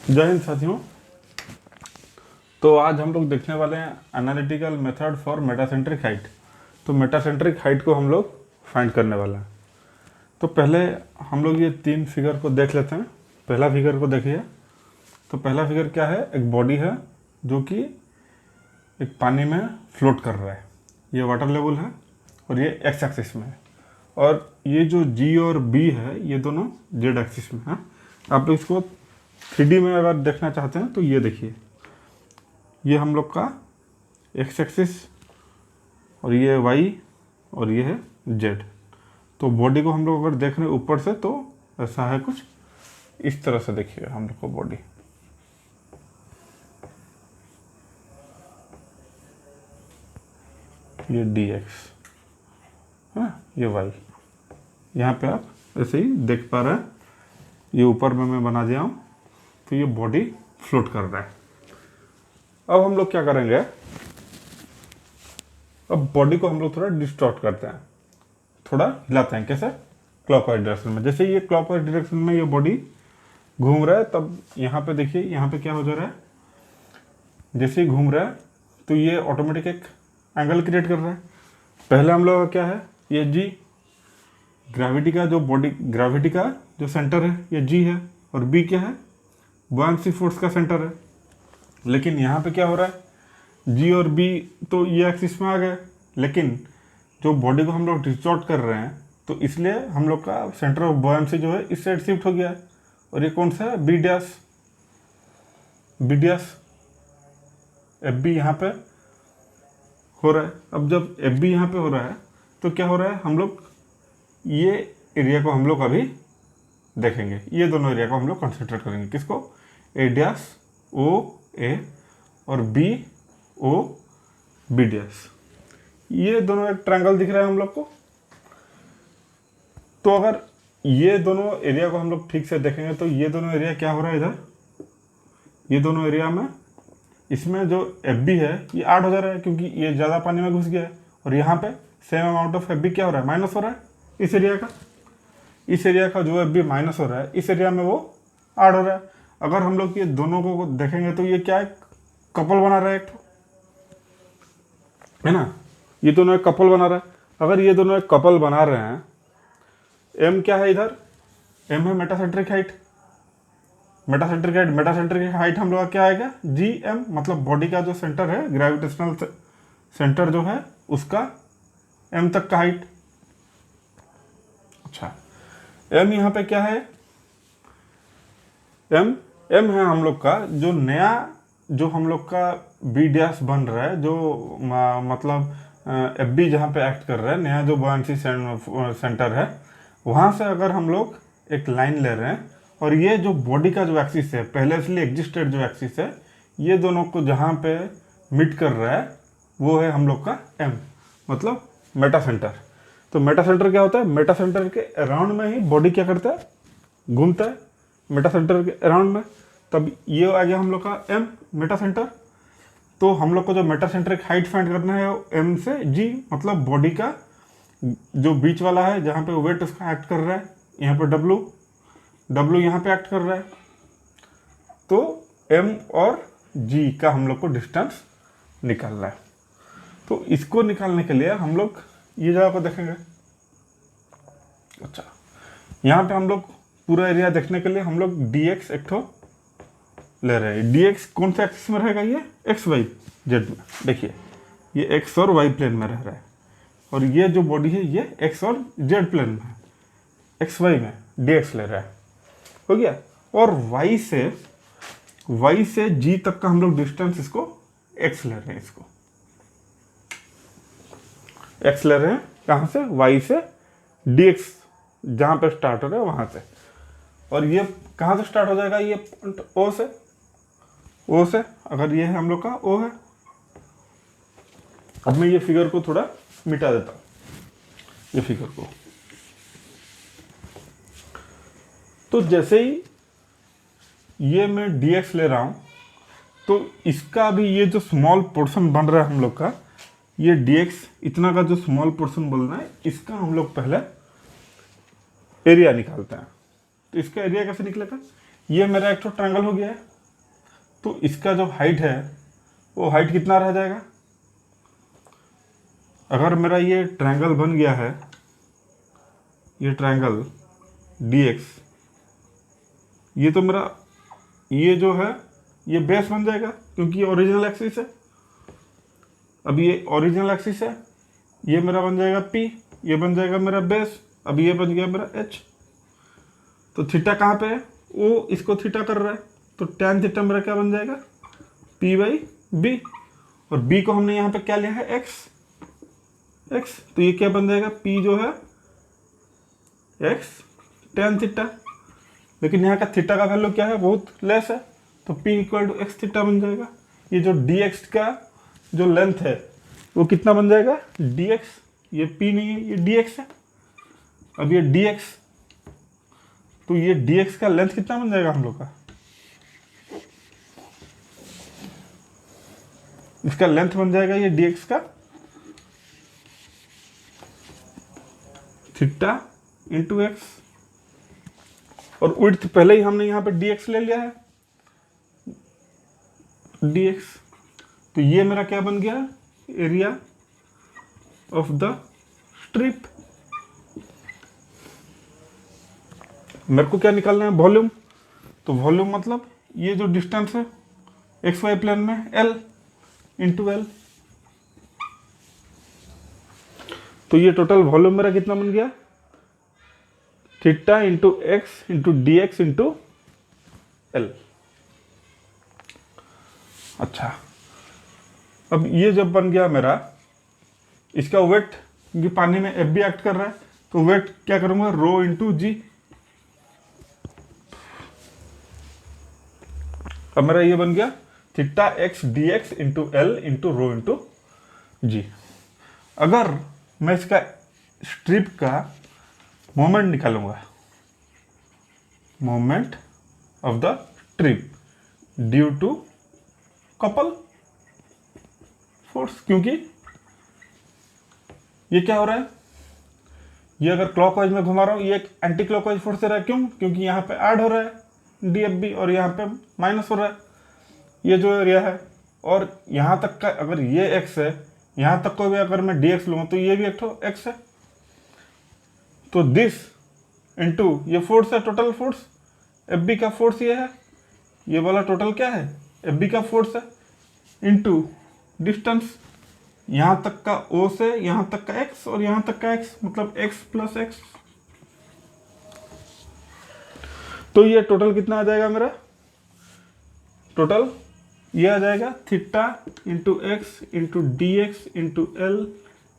जय हिंद साथियों। तो आज हम लोग देखने वाले हैं analytical method for metacentric height. तो मेटासेंट्रिक हाइट को हम लोग फाइंड करने वाले हैं। तो पहले हम लोग ये तीन फिगर को देख लेते हैं। पहला फिगर को देखिए। तो पहला फिगर क्या है, एक बॉडी है जो कि एक पानी में फ्लोट कर रहा है। ये वाटर लेवल है और ये एक्स एक्सिस में है, और ये जो जी और बी है ये दोनों जेड एक्सिस में है। आप लोग इसको 3D में अगर देखना चाहते हैं तो ये देखिए, ये हम लोग का एक्स एक्सिस और ये वाई और ये है जेड। तो बॉडी को हम लोग अगर देख रहे हैं ऊपर से तो ऐसा है कुछ इस तरह से। देखिए हम लोग को बॉडी, ये डी एक्स है, ये वाई। यहाँ पे आप ऐसे ही देख पा रहे हैं, ये ऊपर में मैं बना दिया हूँ। तो ये बॉडी फ्लोट कर रहा है। अब हम लोग क्या करेंगे, अब बॉडी को हम लोग थोड़ा डिस्टॉर्ट करते हैं, थोड़ा हिलाते हैं। कैसे? क्लॉकवाइज डायरेक्शन में। जैसे ये क्लॉकवाइज डायरेक्शन में ये बॉडी घूम रहा है, तब यहाँ पे देखिए, यहाँ पे क्या हो जा रहा है, जैसे ही घूम रहा है तो ये ऑटोमेटिक एक एंगल क्रिएट कर रहा है। पहले हम लोग का क्या है, ये जी, ग्रेविटी का जो बॉडी, ग्रेविटी का जो सेंटर है ये जी है, और बी क्या है, बुयांसी फोर्स का सेंटर है। लेकिन यहाँ पे क्या हो रहा है, जी और बी तो ये एक्सिस में आ गए, लेकिन जो बॉडी को हम लोग डिस्टॉर्ट कर रहे हैं तो इसलिए हम लोग का सेंटर ऑफ बुयांसी जो है इस साइड शिफ्ट हो गया है। और ये कौन सा है, B dash, B dash F B यहाँ पे हो रहा है। अब जब एफ बी यहाँ पे हो रहा है तो क्या हो रहा है, हम लोग ये एरिया को हम लोग अभी देखेंगे। ये दोनों एरिया को हम लोग कंसिडर करेंगे। किसको? ए डैश ओ ए और बी ओ बी डैश। ये दोनों एक ट्रायंगल दिख रहा है हम लोग को। तो अगर ये दोनों एरिया को हम लोग ठीक से देखेंगे तो ये दोनों एरिया क्या हो रहा है, इधर ये दोनों एरिया में, इसमें जो एफ बी है ये ऐड हो जा रहा है क्योंकि ये ज़्यादा पानी में घुस गया है। और यहाँ पे same amount of F B क्या हो रहा है, माइनस हो रहा है इस एरिया का। इस एरिया का जो एफ बी माइनस हो रहा है, इस एरिया में वो ऐड हो रहा है। अगर हम लोग ये दोनों को देखेंगे तो ये क्या है, कपल बना रहा है एक, है ना। ये दोनों एक कपल बना रहा है। अगर ये दोनों एक कपल बना रहे हैं, एम क्या है इधर, एम है मेटासेंट्रिक हाइट। मेटासेंट्रिक हाइट हम लोग का क्या आएगा, जी एम, मतलब बॉडी का जो सेंटर है, ग्रेविटेशनल सेंटर जो है उसका एम तक का हाइट। अच्छा, एम यहाँ पे क्या है, एम एम है हम लोग का जो नया, जो हम लोग का बी डैश बन रहा है, जो मतलब एफ बी जहाँ पे एक्ट कर रहा है, नया जो बुयांसी सेंटर है, वहाँ से अगर हम लोग एक लाइन ले रहे हैं और ये जो बॉडी का जो एक्सिस है, पहले से एग्जिस्टेड जो एक्सिस है, ये दोनों को जहाँ पे मीट कर रहा है वो है हम लोग का एम, मतलब मेटा सेंटर। तो मेटा सेंटर क्या होता है, मेटा सेंटर के अराउंड में ही बॉडी क्या करता है, घूमता है मेटा सेंटर के अराउंड में। तब ये आ गया हम लोग का एम, मेटा सेंटर। तो हम लोग को जो मेटा सेंट्रिक हाइट फाइंड करना है एम से जी, मतलब बॉडी का जो बीच वाला है जहाँ पे वेट उसका एक्ट कर रहा है, यहाँ पे डब्लू यहाँ पे एक्ट कर रहा है। तो एम और जी का हम लोग को डिस्टेंस निकालना है। तो इसको निकालने के लिए हम लोग ये जगह को देखेंगे। अच्छा, यहाँ पे हम लोग पूरा एरिया देखने के लिए हम लोग डी एक्स एक ठो ले रहे हैं। डी एक्स कौन सा एक्सिस में रहेगा, ये एक्स वाई जेड में। देखिए ये एक्स और वाई प्लेन में रह रहा है, और ये जो बॉडी है ये एक्स और जेड प्लेन में है, एक्स वाई में डी एक्स ले रहा है, हो गया। और वाई से जी तक का हम लोग डिस्टेंस इसको एक्स ले रहे हैं, इसको एक्स ले रहे हैं। कहाँ से, वाई से डी एक्स जहाँ पे स्टार्ट हो रहा है वहाँ से। और ये कहाँ से स्टार्ट हो जाएगा, ये पॉइंट ओ से, अगर ये है हम लोग का ओ है। अब मैं ये फिगर को थोड़ा मिटा देता हूँ, ये फिगर को। तो जैसे ही ये मैं dx ले रहा हूँ तो इसका भी ये जो स्मॉल पोर्शन बन रहा है हम लोग का, ये dx इतना का जो स्मॉल पोर्शन बोल रहा है, इसका हम लोग पहले एरिया निकालते हैं। तो इसका एरिया कैसे निकलेगा, ये मेरा एक तो ट्रायंगल हो गया है, तो इसका जो हाइट है वो हाइट कितना रह जाएगा? अगर मेरा ये ट्रायंगल बन गया है, ये ट्रायंगल dx, ये तो मेरा ये जो है ये बेस बन जाएगा क्योंकि ये ओरिजिनल एक्सिस है। अब ये ओरिजिनल एक्सिस है, ये मेरा बन जाएगा p, ये बन जाएगा मेरा बेस। अब ये बन गया मेरा h। तो थीटा कहाँ पे है? वो इसको थीटा कर रहा है, तो tan थीटा मेरा क्या बन जाएगा? p by B. और b को हमने यहाँ पे क्या लिया है? x। तो ये क्या बन जाएगा? p जो है x tan थीटा। लेकिन यहाँ का थीटा का वैल्यू क्या है? बहुत लेस है, तो p equal to X theta बन जाएगा। ये जो dx का जो लेंथ है वो कितना बन जाएगा? dx। ये p नहीं है, ये dx है। अब ये dx, तो ये dx का लेंथ कितना बन जाएगा हम लोग का? इसका लेंथ बन जाएगा ये dx का थीटा इंटू एक्स। और विड्थ पहले ही हमने यहाँ पे dx ले लिया है, dx। तो ये मेरा क्या बन गया? Area of the strip. मेरे को क्या निकालना है? वॉल्यूम। तो वॉल्यूम मतलब ये जो डिस्टेंस है एक्स वाई प्लेन में L इंटू एल। तो ये टोटल वॉल्यूम मेरा कितना बन गया? Theta into x into d x into L. अच्छा, अब ये जब बन गया मेरा, इसका वेट, क्योंकि पानी में एफ भी एक्ट कर रहा है, तो वेट क्या करूंगा? Rho into g. अब मेरा ये बन गया theta x d x into l into rho into g. अगर मैं इसका स्ट्रिप का मोमेंट निकालूंगा, moment of the strip due to couple force, क्योंकि ये क्या हो रहा है? ये अगर क्लॉकवाइज में घुमा रहा हूं, ये एक एंटी क्लॉकवाइज फोर्स से रहा है। क्यों? क्योंकि यहाँ पे ऐड हो रहा है डीएफबी और यहाँ पे माइनस हो रहा है, ये जो एरिया है। और यहाँ तक का अगर ये एक्स है, यहाँ तक को भी अगर मैं dx लूँगा तो ये भी एक तो एक्स है। तो दिस इनटू ये फोर्स है, टोटल फोर्स एफ बी का फोर्स ये है, ये वाला टोटल क्या है? एफ बी का फोर्स है, इनटू डिस्टेंस यहाँ तक का O से यहाँ तक का x और यहाँ तक का x, मतलब x प्लस एक्स। तो ये टोटल कितना आ जाएगा मेरा? टोटल ये आ जाएगा theta into x into d x into l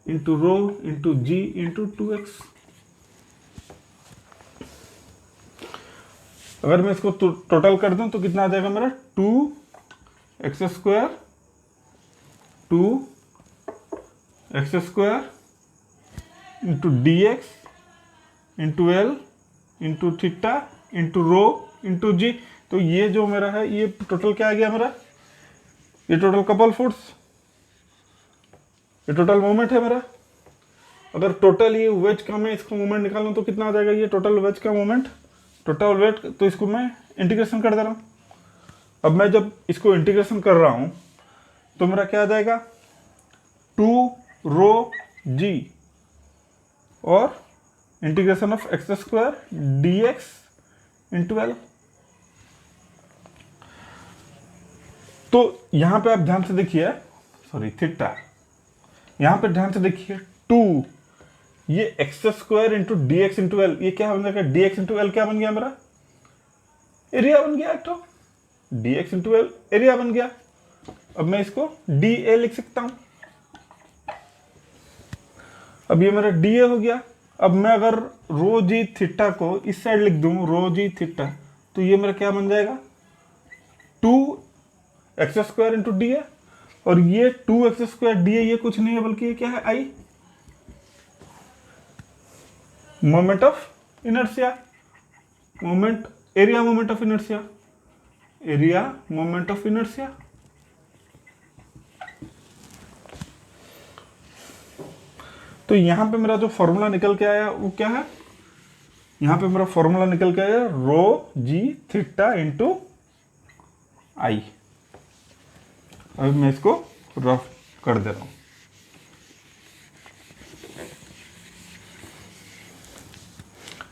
into rho into g into 2x। अगर मैं इसको टोटल कर दूं तो कितना आ जाएगा मेरा? 2x² 2x² into d x into l into theta into rho into g. तो ये जो मेरा है ये टोटल क्या आ गया मेरा? ये टोटल कपल फोर्स, ये टोटल मोमेंट है मेरा। अगर टोटल ये वेज का मैं इसका मोमेंट निकालूं तो कितना आ जाएगा? ये टोटल वेज का मोमेंट, टोटल वेट। तो इसको मैं इंटीग्रेशन कर दे रहा हूं। अब मैं जब इसको इंटीग्रेशन कर रहा हूं तो मेरा क्या आ जाएगा? 2 रो जी और integration of x² dx into L. तो यहां पे आप ध्यान से देखिए, सॉरी थीटा, यहां पे ध्यान से देखिए 2 ये x² into d x into L, ये क्या बन जाएगा? dx इंटू एल क्या बन गया मेरा? एरिया बन गया। तो dx इंटू एल एरिया बन गया। अब मैं इसको dA लिख सकता हूं। अब ये मेरा dA हो गया। अब मैं अगर रो जी थीटा को इस साइड लिख दूं, रो जी थीटा, तो ये मेरा क्या बन जाएगा? 2x² into D A. और ये 2x² डी ए ये कुछ नहीं है बल्कि ये क्या है? I, moment of inertia, moment, area moment of inertia, area moment of inertia. तो यहां पे मेरा जो फॉर्मूला निकल के आया वो क्या है? यहां पे मेरा फॉर्मूला निकल के आया रो जी थीटा इंटू आई। अभी मैं इसको रफ कर दे रहा हूँ।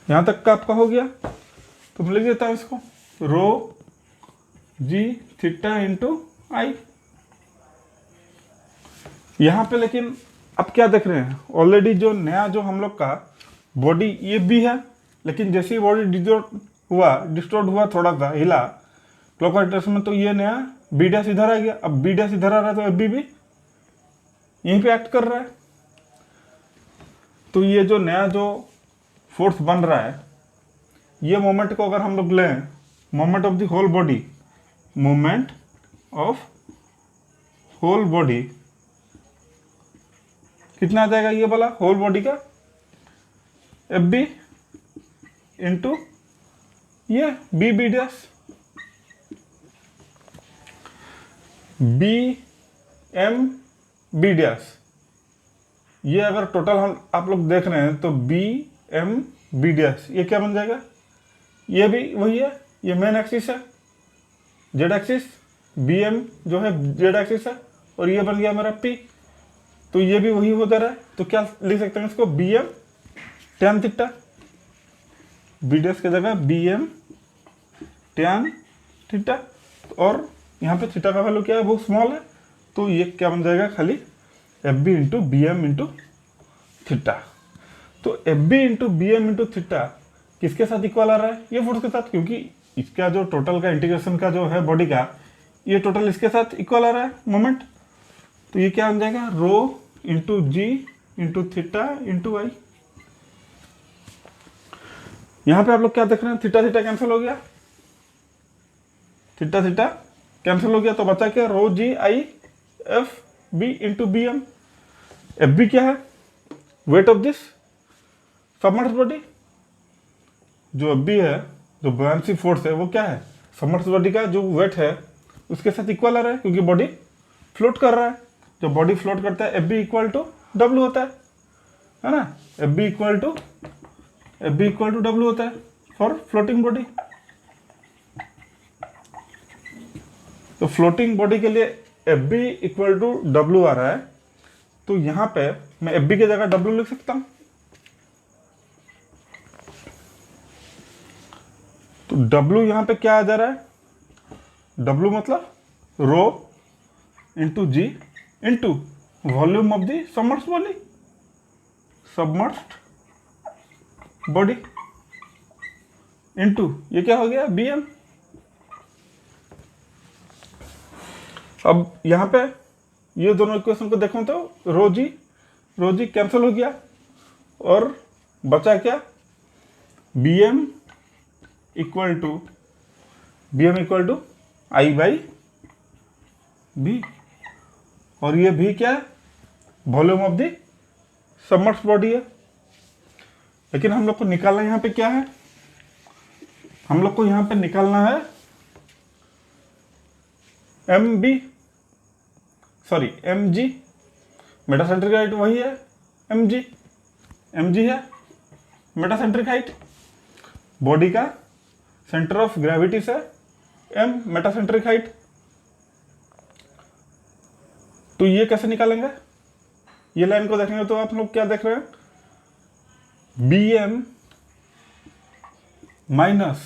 यहाँ तक का आपका हो गया, तो मैं लिख देता हूँ इसको रो जी थीटा इंटू आई। यहाँ पे लेकिन अब क्या देख रहे हैं, ऑलरेडी जो नया जो हम लोग का बॉडी ये भी है, लेकिन जैसे ही बॉडी डिस्टोर्ट हुआ थोड़ा सा हिला क्लॉकवाइज डायरेक्शन में, तो ये नया बी डैश इधर आ गया। अब बी डैश इधर आ रहा है तो एफ बी भी यहीं पे एक्ट कर रहा है। तो ये जो नया जो फोर्स बन रहा है, ये मोमेंट को अगर हम लोग लें, moment of the whole body, moment of whole body कितना आ जाएगा, ये वाला होल बॉडी का एफ बी इंटू ये B B dash, B M B dash. ये अगर टोटल हम आप लोग देख रहे हैं तो बी एम बी डैश ये क्या बन जाएगा, ये भी वही है, ये मेन एक्सिस है जेड एक्सिस, बी एम जो है जेड एक्सिस है, और ये बन गया मेरा पी, तो ये भी वही हो जा रहा है। तो क्या लिख सकते हैं इसको, B M tan theta, B dash की जगह बी एम टैन थीटा, और यहाँ पे थीटा का वैल्यू क्या है, बहुत स्मॉल है, तो ये क्या बन जाएगा खाली F B into B M into theta. तो F B into B M into theta किसके साथ इक्वल आ रहा है, ये फोर्स के साथ, क्योंकि इसका जो टोटल का इंटीग्रेशन का जो है बॉडी का, ये टोटल इसके साथ इक्वल आ रहा है मोमेंट। तो ये क्या बन जाएगा, रो into g into theta into आई। यहां पे आप लोग क्या देख रहे हैं, थीटा थीटा कैंसिल हो गया, थीटा थीटा कैंसिल हो गया, तो बचा क्या, rho g I F B into B M. F B क्या है, weight of this submerse body, जो एफ बी है, जो बुयांसी फोर्स है, वो क्या है, सबमर्स बॉडी का जो वेट है उसके साथ इक्वल आ रहा है, क्योंकि बॉडी फ्लोट कर रहा है। जब बॉडी फ्लोट करता है F B equal to W होता है ना, F B equal to W होता है फॉर फ्लोटिंग बॉडी। तो फ्लोटिंग बॉडी के लिए F B equal to W आ रहा है, तो यहां पे मैं एफ बी की जगह डब्ल्यू लिख सकता हूं। तो डब्ल्यू यहां पे क्या आ जा रहा है, डब्ल्यू मतलब rho into g into volume of the submersed body, submersed body into ये क्या हो गया, बी एम। अब यहां पे ये दोनों इक्वेशन को देखो तो रो जी कैंसिल हो गया, और बचा क्या, B M equal to I by B, और ये भी क्या है, volume of the submersed body है। लेकिन हम लोग को निकालना यहाँ पे क्या है, हम लोग को यहाँ पे निकालना है एम जी, मेटासेंट्रिक हाइट वही है एम जी है मेटासेंट्रिक हाइट, बॉडी का सेंटर ऑफ ग्रेविटी से एम मेटासेंट्रिक हाइट। तो ये कैसे निकालेंगे, ये लाइन को देखेंगे तो आप लोग क्या देख रहे हैं, B M minus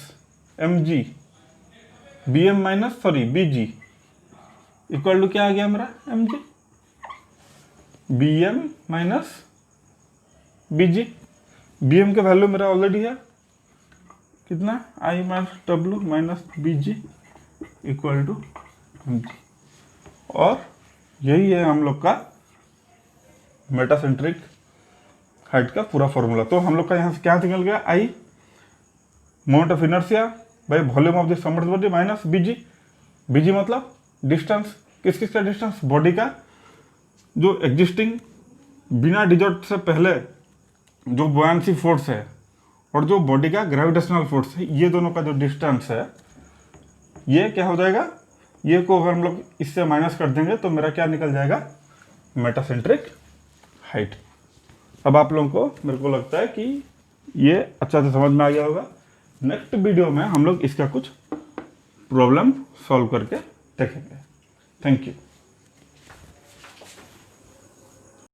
M G, B G equal to क्या आ गया मेरा, M G, B M minus B G. B M का वैल्यू मेरा ऑलरेडी है कितना, I minus W minus B G equal to M G, और यही है हम लोग का मेटासेंट्रिक हाइट का पूरा फॉर्मूला। तो हम लोग का यहाँ से क्या निकल गया, I moment of inertia by volume of the submersed body minus BG मतलब डिस्टेंस, किस का डिस्टेंस, बॉडी का जो एग्जिस्टिंग बिना डिजॉर्ट से पहले जो बुयांसी फोर्स है, और जो बॉडी का ग्रेविटेशनल फोर्स है, ये दोनों का जो डिस्टेंस है, ये क्या हो जाएगा, ये को अगर हम लोग इससे माइनस कर देंगे तो मेरा क्या निकल जाएगा, मेटासेंट्रिक हाइट। अब आप लोगों को मेरे को लगता है कि ये अच्छा से समझ में आ गया होगा। नेक्स्ट वीडियो में हम लोग इसका कुछ प्रॉब्लम सॉल्व करके देखेंगे। Thank you.